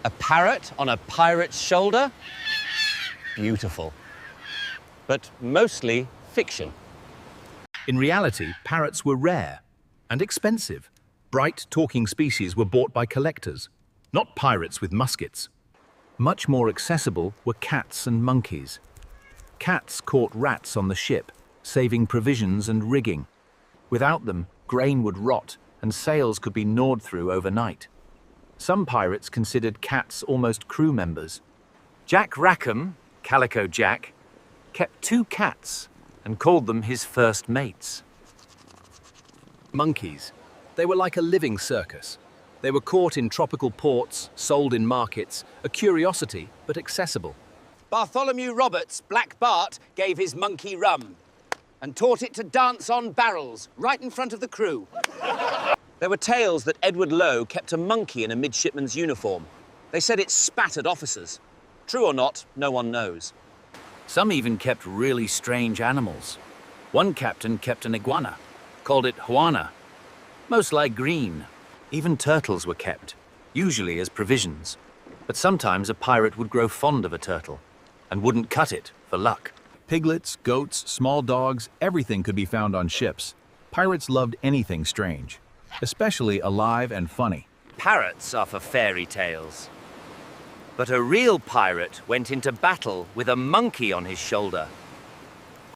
A parrot on a pirate's shoulder? Beautiful. But mostly fiction. In reality, parrots were rare and expensive. Bright, talking species were bought by collectors, not pirates with muskets. Much more accessible were cats and monkeys. Cats caught rats on the ship, saving provisions and rigging. Without them, grain would rot and sails could be gnawed through overnight. Some pirates considered cats almost crew members. Jack Rackham, Calico Jack, kept 2 cats and called them his first mates. Monkeys. They were like a living circus. They were caught in tropical ports, sold in markets, a curiosity but accessible. Bartholomew Roberts, Black Bart, gave his monkey rum and taught it to dance on barrels right in front of the crew. There were tales that Edward Lowe kept a monkey in a midshipman's uniform. They said it spat at officers. True or not, no one knows. Some even kept really strange animals. One captain kept an iguana, called it Juana, most like green. Even turtles were kept, usually as provisions. But sometimes a pirate would grow fond of a turtle and wouldn't cut it for luck. Piglets, goats, small dogs, everything could be found on ships. Pirates loved anything strange, especially alive and funny. Parrots are for fairy tales. But a real pirate went into battle with a monkey on his shoulder.